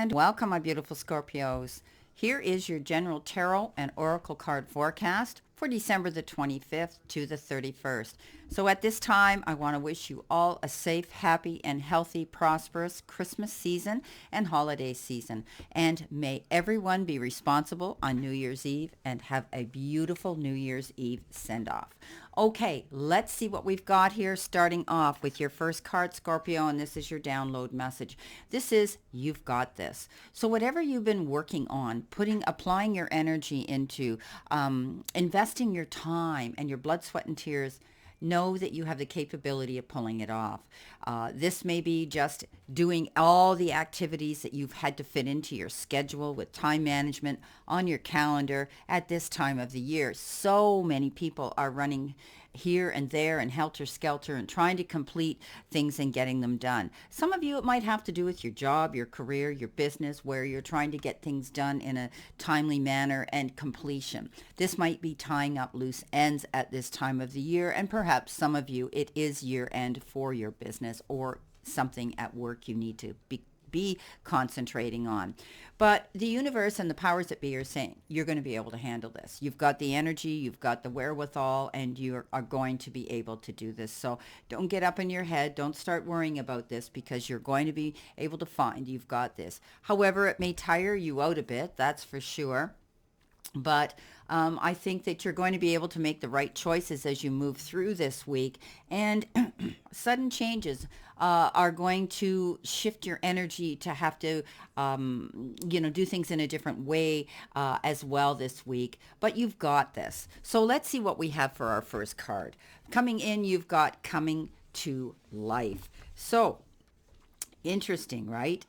And welcome, my beautiful Scorpios. Here is your general tarot and oracle card forecast for December the 25th to the 31st. So at this time, I want to wish you all a safe, happy, and healthy, prosperous Christmas season and holiday season. And may everyone be responsible on New Year's Eve and have a beautiful New Year's Eve send-off. Okay, let's see what we've got here, starting off with your first card, Scorpio, and this is your download message. This is, you've got this. So whatever you've been working on, applying your energy into, investing your time and your blood, sweat, and tears, know that you have the capability of pulling it off. This may be just doing all the activities that you've had to fit into your schedule with time management on your calendar at this time of the year. So many people are running here and there and helter-skelter and trying to complete things and getting them done. Some of you, it might have to do with your job, your career, your business, where you're trying to get things done in a timely manner and completion. This might be tying up loose ends at this time of the year, and perhaps some of you, it is year end for your business or something at work you need to be concentrating on. But the universe and the powers that be are saying you're going to be able to handle this. You've got the energy, you've got the wherewithal, and you are going to be able to do this. So don't get up in your head. Don't start worrying about this, because you're going to be able to find you've got this. However, it may tire you out a bit, that's for sure. But I think that you're going to be able to make the right choices as you move through this week. And sudden changes are going to shift your energy to have to, do things in a different way as well this week. But you've got this. So let's see what we have for our first card. Coming in, you've got coming to life. So interesting, right?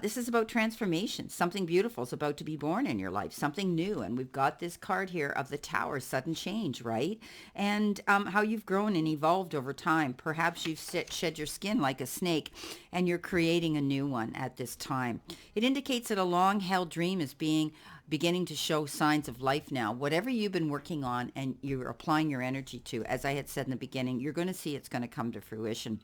This is about transformation. Something beautiful is about to be born in your life, something new. And we've got this card here of the Tower, sudden change, right? And how you've grown and evolved over time. Perhaps you've shed your skin like a snake and you're creating a new one at this time. It indicates that a long-held dream is beginning to show signs of life now. Whatever you've been working on and you're applying your energy to, as I had said in the beginning, you're going to see it's going to come to fruition.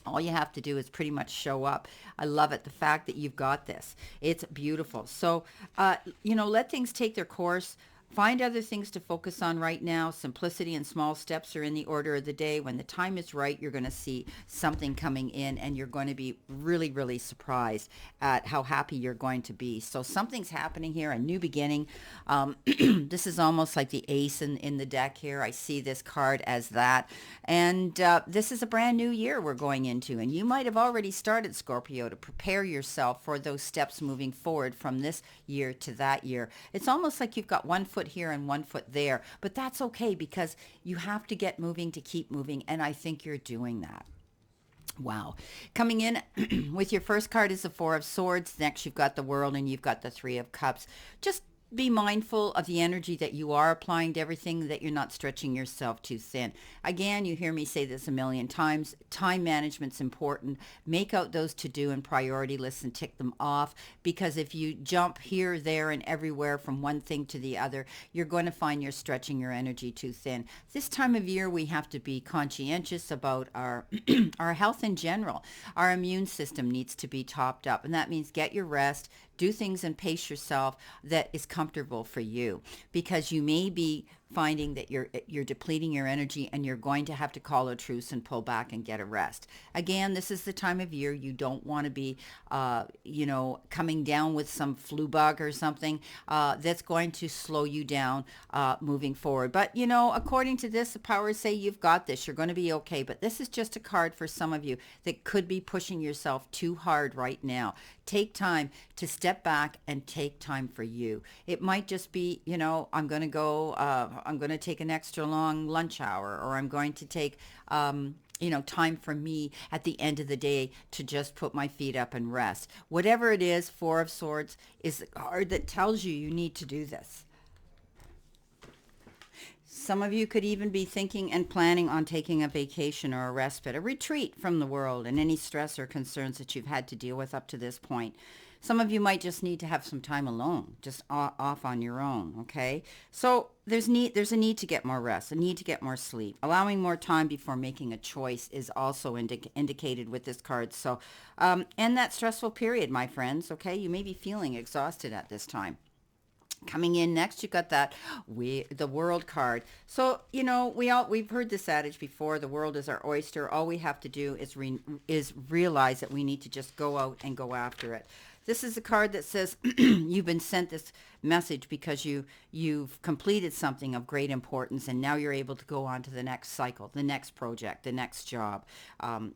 All you have to do is pretty much show up. I love it. The fact that you've got this. It's beautiful. So, let things take their course. Find other things to focus on right now. Simplicity and small steps are in the order of the day. When the time is right, you're going to see something coming in, and you're going to be really, really surprised at how happy you're going to be. So something's happening here, a new beginning. This is almost like the ace in the deck here. I see this card as that. And this is a brand new year we're going into. And you might have already started, Scorpio, to prepare yourself for those steps moving forward from this year to that year. It's almost like you've got one foot here and one foot there, but that's okay, because you have to get moving to keep moving, and I think you're doing that. Wow. Coming in with your first card is the Four of Swords. Next, you've got the World, and you've got the Three of Cups. Just be mindful of the energy that you are applying to everything, that you're not stretching yourself too thin. Again, you hear me say this a million times. Time management's important. Make out those to-do and priority lists and tick them off, because if you jump here, there, and everywhere from one thing to the other, you're going to find you're stretching your energy too thin. This time of year, we have to be conscientious about our our health in general. Our immune system needs to be topped up, and that means get your rest, do things and pace yourself that is comfortable for you, because you may be finding that you're depleting your energy, and you're going to have to call a truce and pull back and get a rest. Again, this is the time of year you don't want to be, coming down with some flu bug or something that's going to slow you down moving forward. But, according to this, the powers say you've got this. You're going to be okay. But this is just a card for some of you that could be pushing yourself too hard right now. Take time to step back and take time for you. It might just be, I'm going to take an extra long lunch hour, or I'm going to take, time for me at the end of the day to just put my feet up and rest. Whatever it is, Four of Swords is the card that tells you you need to do this. Some of you could even be thinking and planning on taking a vacation or a respite, a retreat from the world and any stress or concerns that you've had to deal with up to this point. Some of you might just need to have some time alone, just off on your own, okay? So there's a need to get more rest, a need to get more sleep. Allowing more time before making a choice is also indicated with this card. So end that stressful period, my friends, okay? You may be feeling exhausted at this time. Coming in next, you've got that the world card. So we've heard this adage before. The world is our oyster. All we have to do is realize that we need to just go out and go after it. This is a card that says you've been sent this message because you've completed something of great importance, and now you're able to go on to the next cycle, the next project, the next job.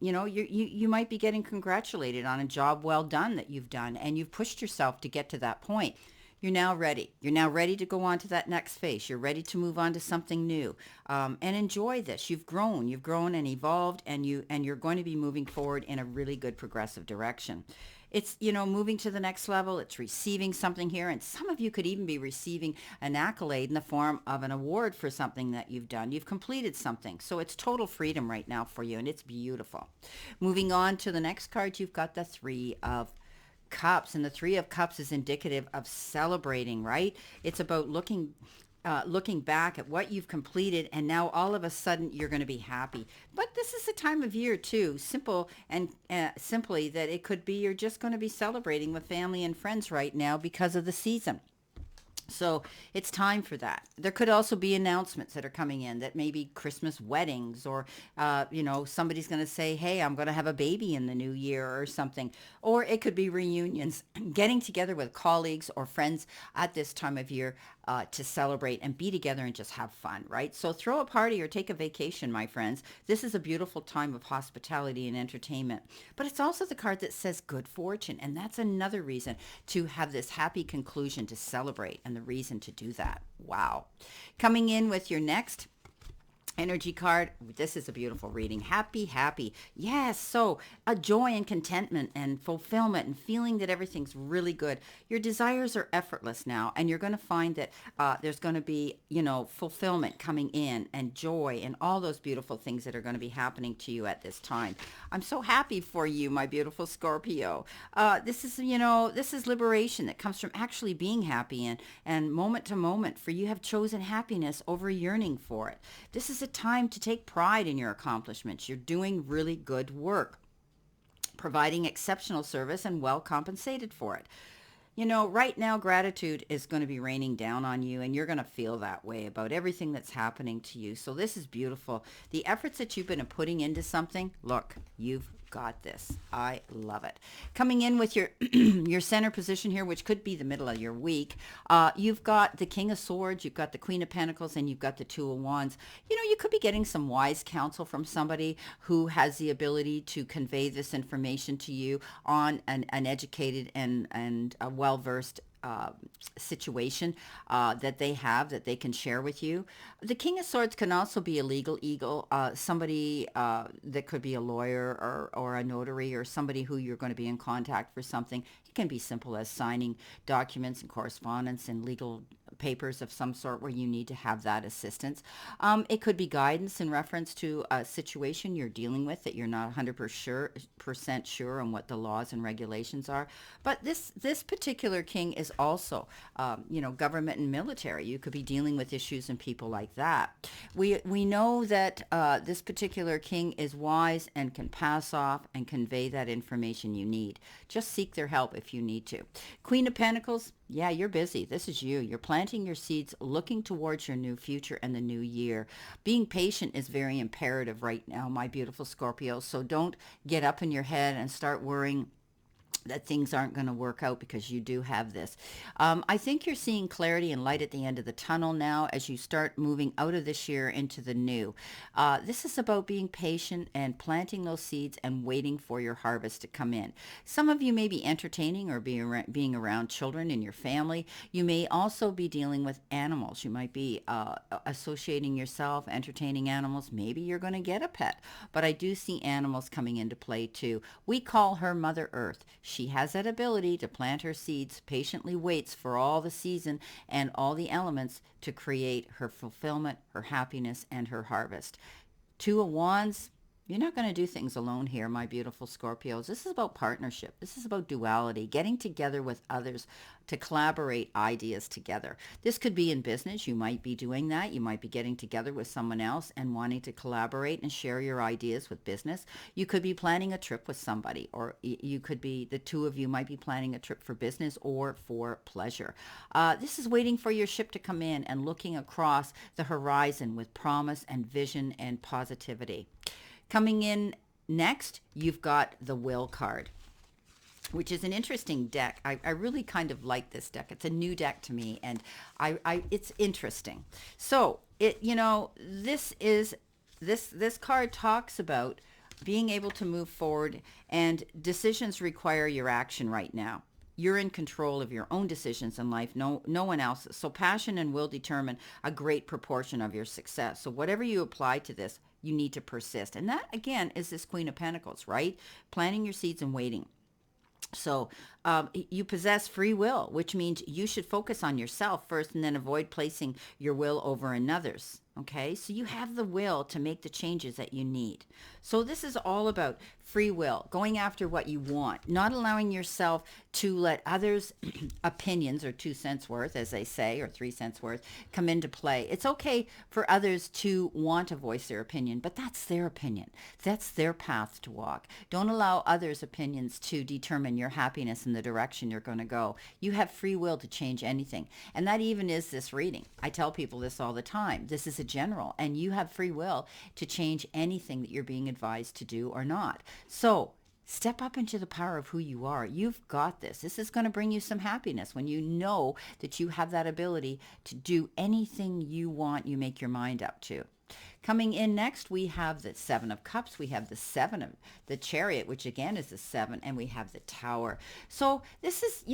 You might be getting congratulated on a job well done that you've done, and you've pushed yourself to get to that point. You're now ready. You're now ready to go on to that next phase. You're ready to move on to something new, and enjoy this. You've grown and evolved, and you're going to be moving forward in a really good progressive direction. It's, moving to the next level. It's receiving something here, and some of you could even be receiving an accolade in the form of an award for something that you've done. You've completed something, so it's total freedom right now for you, and it's beautiful. Moving on to the next card, you've got the Three of Cups, and the Three of Cups is indicative of celebrating, right? It's about looking back at what you've completed, and now all of a sudden you're going to be happy. But this is a time of year too, simple and simply that it could be you're just going to be celebrating with family and friends right now because of the season. So it's time for that. There could also be announcements that are coming in that maybe Christmas weddings, or, somebody's going to say, hey, I'm going to have a baby in the new year or something. Or it could be reunions, getting together with colleagues or friends at this time of year to celebrate and be together and just have fun, right? So throw a party or take a vacation, my friends. This is a beautiful time of hospitality and entertainment. But it's also the card that says good fortune. And that's another reason to have this happy conclusion to celebrate, and the reason to do that. Wow. Coming in with your next energy card. This is a beautiful reading. Happy, happy. Yes. So a joy and contentment and fulfillment and feeling that everything's really good. Your desires are effortless now, and you're going to find that there's going to be, fulfillment coming in, and joy, and all those beautiful things that are going to be happening to you at this time. I'm so happy for you, my beautiful Scorpio. This is liberation that comes from actually being happy, and moment to moment, for you have chosen happiness over yearning for it. This is a time to take pride in your accomplishments. You're doing really good work, providing exceptional service, and well compensated for it. Right now, gratitude is going to be raining down on you, and you're going to feel that way about everything that's happening to you. So this is beautiful. The efforts that you've been putting into something, look, you've got this. I love it. Coming in with your your center position here, which could be the middle of your week, you've got the King of Swords, you've got the Queen of Pentacles, and you've got the Two of Wands. You could be getting some wise counsel from somebody who has the ability to convey this information to you on an educated and a well-versed situation that they have that they can share with you. The King of Swords can also be a legal eagle, somebody that could be a lawyer or a notary, or somebody who you're going to be in contact for something. It can be simple as signing documents and correspondence and legal papers of some sort where you need to have that assistance. It could be guidance in reference to a situation you're dealing with that you're not 100% sure on what the laws and regulations are. But this particular king is also, government and military. You could be dealing with issues and people like that. We know that this particular king is wise and can pass off and convey that information you need. Just seek their help if you need to. Queen of Pentacles. Yeah, you're busy. This is you. You're planting your seeds, looking towards your new future and the new year. Being patient is very imperative right now, my beautiful Scorpio. So don't get up in your head and start worrying that things aren't going to work out, because you do have this. I think you're seeing clarity and light at the end of the tunnel now as you start moving out of this year into the new. This is about being patient and planting those seeds and waiting for your harvest to come in. Some of you may be entertaining or being around children in your family. You may also be dealing with animals. You might be associating yourself, entertaining animals. Maybe you're going to get a pet, but I do see animals coming into play too. We call her Mother Earth. She has that ability to plant her seeds, patiently waits for all the season and all the elements to create her fulfillment, her happiness, and her harvest. Two of Wands, You're not going to do things alone here, my beautiful Scorpios. This is about partnership. This is about duality, getting together with others to collaborate ideas together. This could be in business. You might be doing that. You might be getting together with someone else and wanting to collaborate and share your ideas with business. You could be planning a trip with somebody, or you could be, the two of you might be planning a trip for business or for pleasure. This is waiting for your ship to come in and looking across the horizon with promise and vision and positivity. Coming in next, you've got the Will card, which is an interesting deck. I really kind of like this deck. It's a new deck to me, and it's interesting. So this card talks about being able to move forward, and decisions require your action right now. You're in control of your own decisions in life, no one else's. So passion and will determine a great proportion of your success. So whatever you apply to this, you need to persist. And that, again, is this Queen of Pentacles, right? Planting your seeds and waiting. So you possess free will, which means you should focus on yourself first and then avoid placing your will over another's. Okay, so you have the will to make the changes that you need. So this is all about free will, going after what you want, not allowing yourself to let others' opinions, or 2 cents worth, as they say, or 3 cents worth, come into play. It's okay for others to want to voice their opinion, but that's their opinion. That's their path to walk. Don't allow others' opinions to determine your happiness and the direction you're going to go. You have free will to change anything. And that even is this reading. I tell people this all the time. This is a general, and you have free will to change anything that you're being advised to do or not. So step up into the power of who you are. You've got this. This is going to bring you some happiness when you know that you have that ability to do anything you want, you make your mind up to. Coming in next, we have the Seven of Cups. We have the Seven of the Chariot, which again is the 7, and we have the Tower. So this is,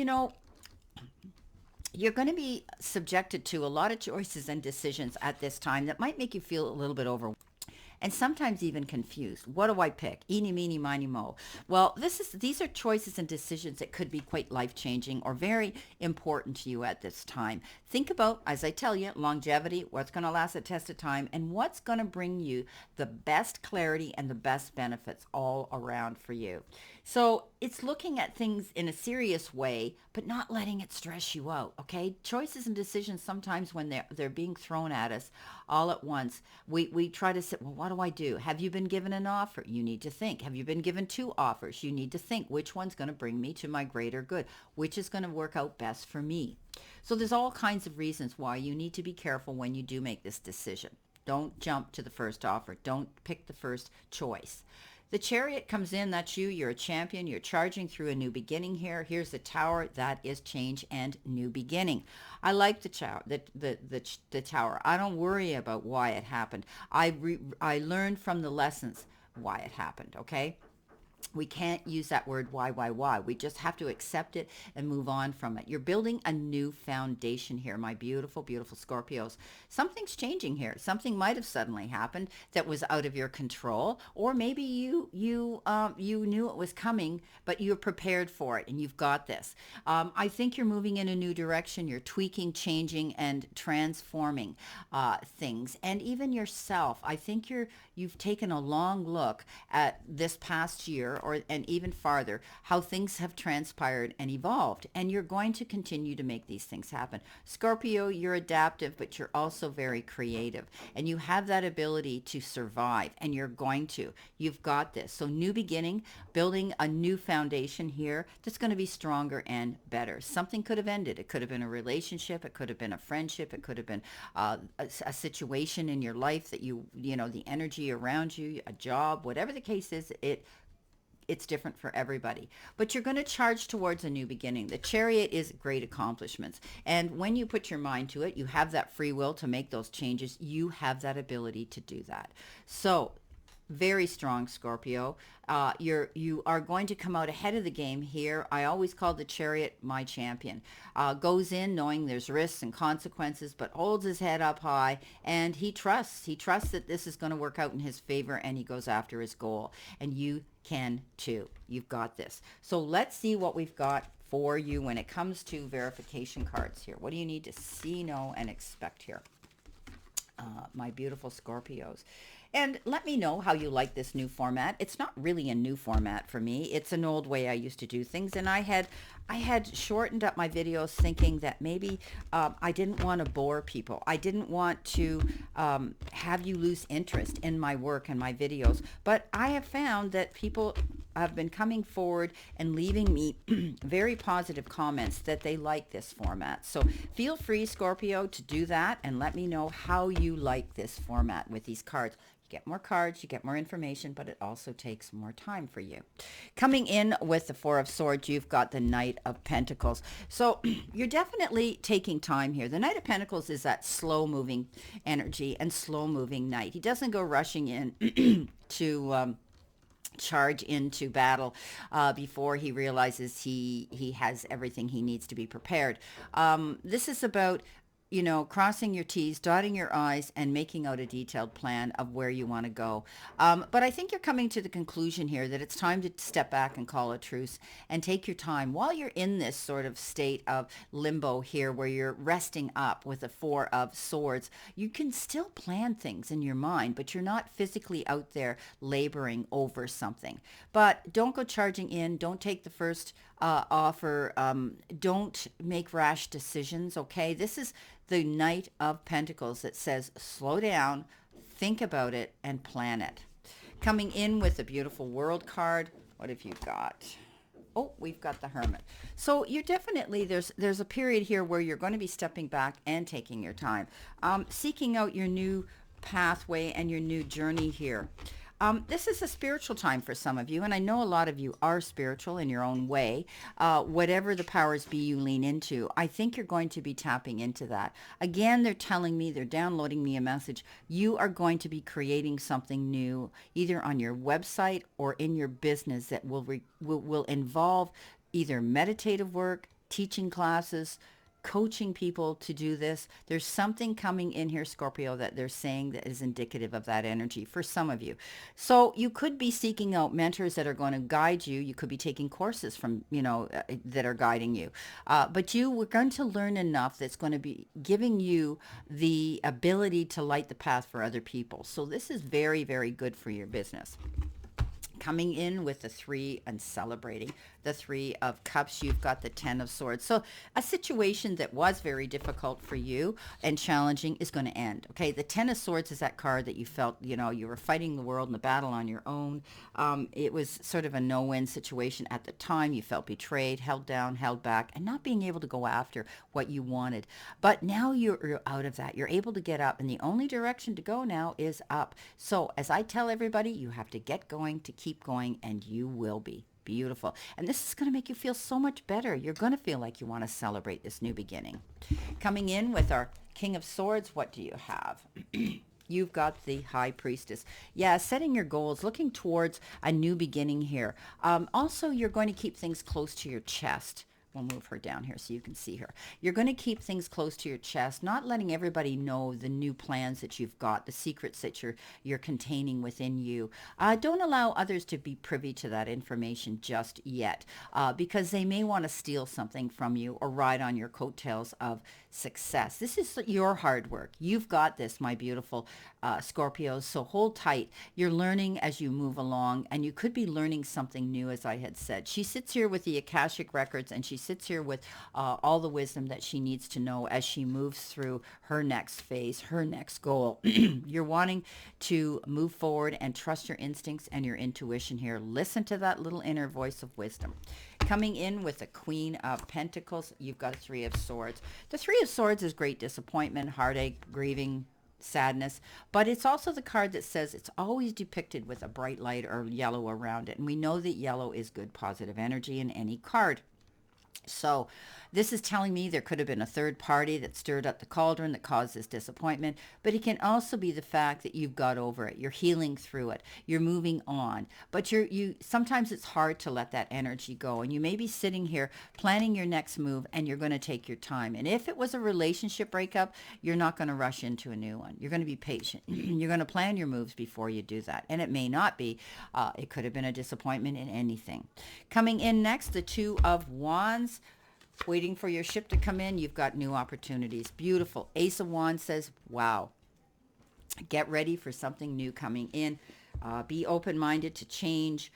you're going to be subjected to a lot of choices and decisions at this time that might make you feel a little bit overwhelmed and sometimes even confused. What do I pick? Eeny, meeny, miny, mo. Well, these are choices and decisions that could be quite life-changing or very important to you at this time. Think about, as I tell you, longevity, what's going to last the test of time, and what's going to bring you the best clarity and the best benefits all around for you. So it's looking at things in a serious way, but not letting it stress you out, okay? Choices and decisions, sometimes when they're being thrown at us all at once, we try to say, well, what do I do? Have you been given an offer? You need to think. Have you been given 2 offers? You need to think, which one's going to bring me to my greater good? Which is going to work out best for me? So there's all kinds of reasons why you need to be careful when you do make this decision. Don't jump to the first offer. Don't pick the first choice. The Chariot comes in, that's you. You're a champion. You're charging through a new beginning here. Here's the Tower. That is change and new beginning. I like the tower. The Tower. I don't worry about why it happened. I learned from the lessons why it happened, okay? We can't use that word why. We just have to accept it and move on from it. You're building a new foundation here, my beautiful, beautiful Scorpios. Something's changing here. Something might have suddenly happened that was out of your control, or maybe you knew it was coming, but you're prepared for it and you've got this. I think you're moving in a new direction. You're tweaking, changing, and transforming things, and even yourself. I think you've taken a long look at this past year, and even farther, how things have transpired and evolved, and you're going to continue to make these things happen. Scorpio, you're adaptive, but you're also very creative, and you have that ability to survive, and you've got this. So new beginning, building a new foundation here that's going to be stronger and better. Something could have ended. It could have been a relationship, it could have been a friendship, it could have been a situation in your life that the energy around you, a job, whatever the case is, it's different for everybody. But you're going to charge towards a new beginning. The Chariot is great accomplishments. And when you put your mind to it, you have that free will to make those changes. You have that ability to do that. So very strong, Scorpio. You are going to come out ahead of the game here. I always call the Chariot my champion. Goes in knowing there's risks and consequences, but holds his head up high, and he trusts. He trusts that this is going to work out in his favor, and he goes after his goal. And you can too. You've got this. So let's see what we've got for you when it comes to verification cards here. What do you need to see, know, and expect here? my beautiful Scorpios. And let me know how you like this new format. It's not really a new format for me. It's an old way I used to do things, and I had shortened up my videos, thinking that maybe I didn't want to bore people. I didn't want to have you lose interest in my work and my videos. But I have found that people have been coming forward and leaving me very positive comments that they like this format. So feel free, Scorpio, to do that and let me know how you like this format with these cards. You get more cards, you get more information, but it also takes more time for you. Coming in with the Four of Swords, you've got the Knight of Pentacles. So you're definitely taking time here. The Knight of Pentacles is that slow-moving energy and slow-moving knight. He doesn't go rushing in to charge into battle before he realizes he has everything he needs to be prepared. This is about, you know, crossing your T's, dotting your I's, and making out a detailed plan of where you want to go. But I think you're coming to the conclusion here that it's time to step back and call a truce and take your time while you're in this sort of state of limbo here where you're resting up with the Four of Swords. You can still plan things in your mind, but you're not physically out there laboring over something. But don't go charging in. Don't take the first offer. Don't make rash decisions, okay? This is the Knight of Pentacles that says slow down, think about it, and plan it. Coming in with a beautiful World card, what have you got? Oh, we've got the Hermit. So you're definitely, there's a period here where you're going to be stepping back and taking your time, seeking out your new pathway and your new journey here. This is a spiritual time for some of you, and I know a lot of you are spiritual in your own way. Whatever the powers be you lean into, I think you're going to be tapping into that. Again, they're telling me, they're downloading me a message. You are going to be creating something new, either on your website or in your business that will involve either meditative work, teaching classes, coaching people to do this. There's something coming in here, Scorpio, that they're saying that is indicative of that energy for some of you. So you could be seeking out mentors that are going to guide you. You could be taking courses from, that are guiding you. But you were going to learn enough that's going to be giving you the ability to light the path for other people. So this is very, very good for your business. Coming in with the Three and celebrating the Three of Cups, you've got the Ten of Swords. So a situation that was very difficult for you and challenging is going to end. Okay, the Ten of Swords is that card that you felt, you were fighting the world in the battle on your own. It was sort of a no-win situation at the time. You felt betrayed, held down, held back, and not being able to go after what you wanted. But now you're out of that. You're able to get up, and the only direction to go now is up. So as I tell everybody, you have to get going to keep going, and you will be. Beautiful. And this is going to make you feel so much better. You're going to feel like you want to celebrate this new beginning. Coming in with our King of Swords, what do you have? You've got the High Priestess. Yeah, setting your goals, looking towards a new beginning here. Also, you're going to keep things close to your chest. We'll move her down here so you can see her. You're going to keep things close to your chest, not letting everybody know the new plans that you've got, the secrets that you're containing within you. Don't allow others to be privy to that information just yet, because they may want to steal something from you or ride on your coattails of success. This is your hard work. You've got this, my beautiful Scorpios, so hold tight. You're learning as you move along, and you could be learning something new, as I had said. She sits here with the Akashic Records, and she sits here with all the wisdom that she needs to know as she moves through her next phase, her next goal. You're wanting to move forward and trust your instincts and your intuition here. Listen to that little inner voice of wisdom. Coming in with the Queen of Pentacles, you've got a Three of Swords. The Three of Swords is great disappointment, heartache, grieving, sadness, but it's also the card that says it's always depicted with a bright light or yellow around it. And we know that yellow is good positive energy in any card. So this is telling me there could have been a third party that stirred up the cauldron that caused this disappointment, but it can also be the fact that you've got over it. You're healing through it. You're moving on, but sometimes it's hard to let that energy go, and you may be sitting here planning your next move, and you're going to take your time. And if it was a relationship breakup, you're not going to rush into a new one. You're going to be patient. You're going to plan your moves before you do that, and it may not be. It could have been a disappointment in anything. Coming in next, the Two of Wands. Waiting for your ship to come in, you've got new opportunities. Beautiful. Ace of Wands says, wow, Get ready for something new coming in. Be open-minded to change.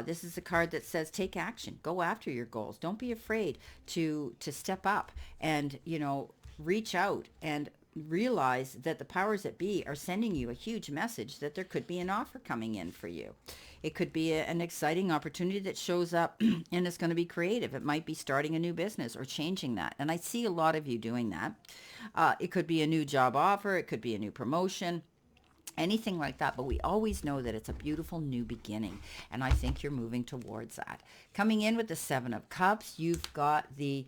This is a card that says take action. Go after your goals. Don't be afraid to step up and, reach out and realize that the powers that be are sending you a huge message that there could be an offer coming in for you. It could be an exciting opportunity that shows up and it's going to be creative. It might be starting a new business or changing that. And I see a lot of you doing that. It could be a new job offer. It could be a new promotion, anything like that. But we always know that it's a beautiful new beginning. And I think you're moving towards that. Coming in with the Seven of Cups, you've got the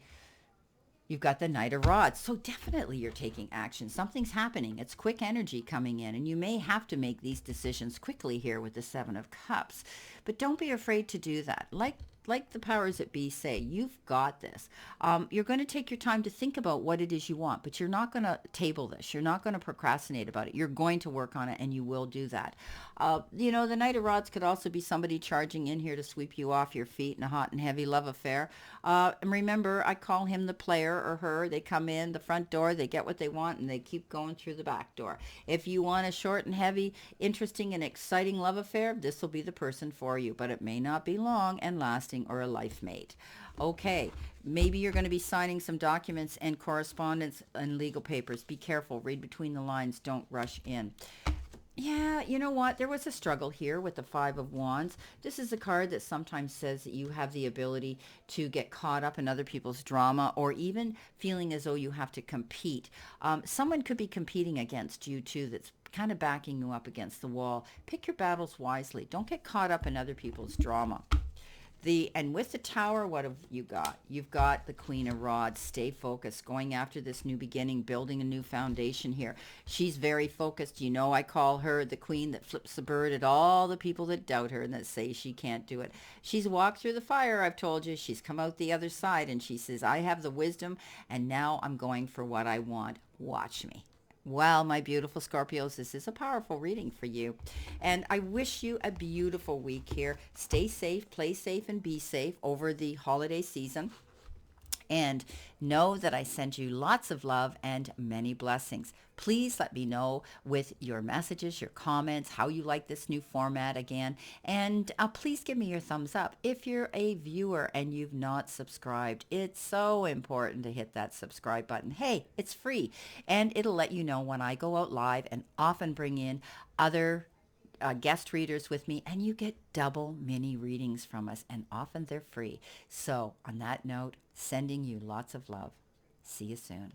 Knight of Rods. So definitely you're taking action. Something's happening. It's quick energy coming in, and you may have to make these decisions quickly here with the Seven of Cups. But don't be afraid to do that. Like the powers that be say, you've got this. You're going to take your time to think about what it is you want, but you're not going to table this. You're not going to procrastinate about it. You're going to work on it, and you will do that. The Knight of Rods could also be somebody charging in here to sweep you off your feet in a hot and heavy love affair. And remember, I call him the player or her. They come in the front door, they get what they want, and they keep going through the back door. If you want a short and heavy, interesting and exciting love affair, this will be the person for you, but it may not be long and lasting or a life mate. Okay, maybe you're going to be signing some documents and correspondence and legal papers. Be careful. Read between the lines. Don't rush in. Yeah, you know what? There was a struggle here with the Five of Wands. This is a card that sometimes says that you have the ability to get caught up in other people's drama, or even feeling as though you have to compete. Someone could be competing against you too, that's kind of backing you up against the wall. Pick your battles wisely. Don't get caught up in other people's drama. And with the Tower, what have you got? You've got the Queen of Rods. Stay focused, going after this new beginning, building a new foundation here. She's very focused. I call her the queen that flips the bird at all the people that doubt her and that say she can't do it. She's walked through the fire, I've told you. She's come out the other side, and she says, I have the wisdom, and now I'm going for what I want. Watch me. Well, my beautiful Scorpios, this is a powerful reading for you. And I wish you a beautiful week here. Stay safe, play safe, and be safe over the holiday season. And know that I send you lots of love and many blessings. Please let me know with your messages, your comments, how you like this new format again. And please give me your thumbs up if you're a viewer and you've not subscribed. It's so important to hit that subscribe button. Hey, it's free. And it'll let you know when I go out live and often bring in other guest readers with me, and you get double mini readings from us, and often they're free. So on that note, sending you lots of love. See you soon.